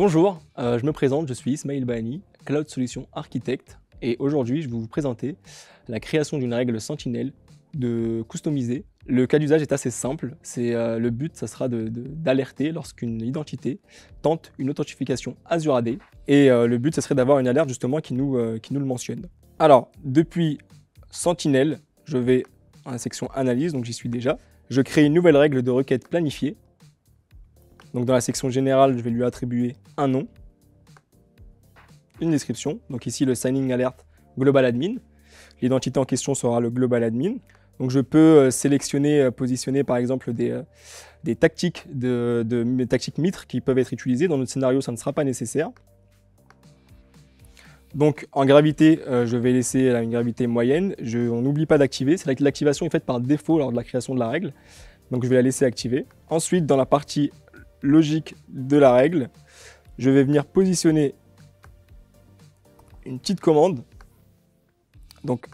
Bonjour, je me présente, je suis Ismail Bahani, Cloud Solution Architect, et aujourd'hui je vais vous présenter la création d'une règle Sentinel de customiser. Le cas d'usage est assez simple, le but ça sera d'alerter lorsqu'une identité tente une authentification Azure AD, et le but ça serait d'avoir une alerte justement qui nous le mentionne. Alors, depuis Sentinel, je vais à la section analyse, donc j'y suis déjà. Je crée une nouvelle règle de requête planifiée. Donc dans la section générale, je vais lui attribuer un nom, une description. Donc ici, le signing alert global admin. L'identité en question sera le global admin. Donc je peux sélectionner, positionner par exemple des tactiques, des tactiques mitres qui peuvent être utilisées. Dans notre scénario, ça ne sera pas nécessaire. Donc en gravité, je vais laisser une gravité moyenne. On n'oublie pas d'activer. C'est là que l'activation est faite par défaut lors de la création de la règle. Donc je vais la laisser activer. Ensuite, dans la partie logique de la règle, je vais venir positionner une petite commande. Donc,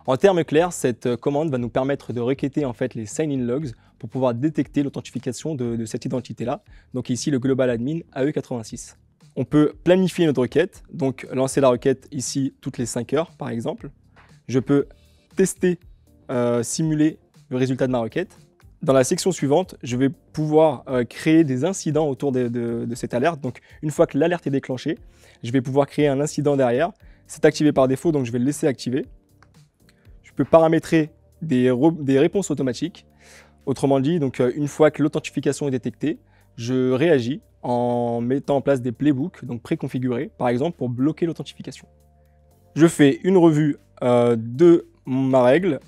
en termes clairs, cette commande va nous permettre de requêter en fait les sign-in logs pour pouvoir détecter l'authentification de cette identité-là. Donc ici, le global admin AE86. On peut planifier notre requête, donc lancer la requête ici toutes les 5 heures par exemple. Je peux tester, simuler le résultat de ma requête. Dans la section suivante, je vais pouvoir créer des incidents autour de cette alerte. Donc, une fois que l'alerte est déclenchée, je vais pouvoir créer un incident derrière. C'est activé par défaut, donc je vais le laisser activer. Je peux paramétrer des réponses automatiques. Autrement dit, donc, une fois que l'authentification est détectée, je réagis en mettant en place des playbooks, donc préconfigurés, par exemple pour bloquer l'authentification. Je fais une revue de ma règle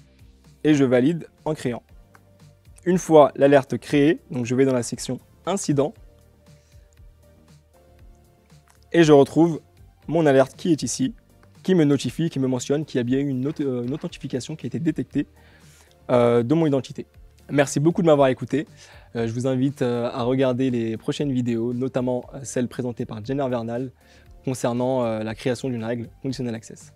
et je valide en créant. Une fois l'alerte créée, donc je vais dans la section incident et je retrouve mon alerte qui est ici, qui me notifie, qui me mentionne qu'il y a bien eu une authentification qui a été détectée de mon identité. Merci beaucoup de m'avoir écouté. Je vous invite à regarder les prochaines vidéos, notamment celle présentée par Jenner Vernal concernant la création d'une règle Conditional Access.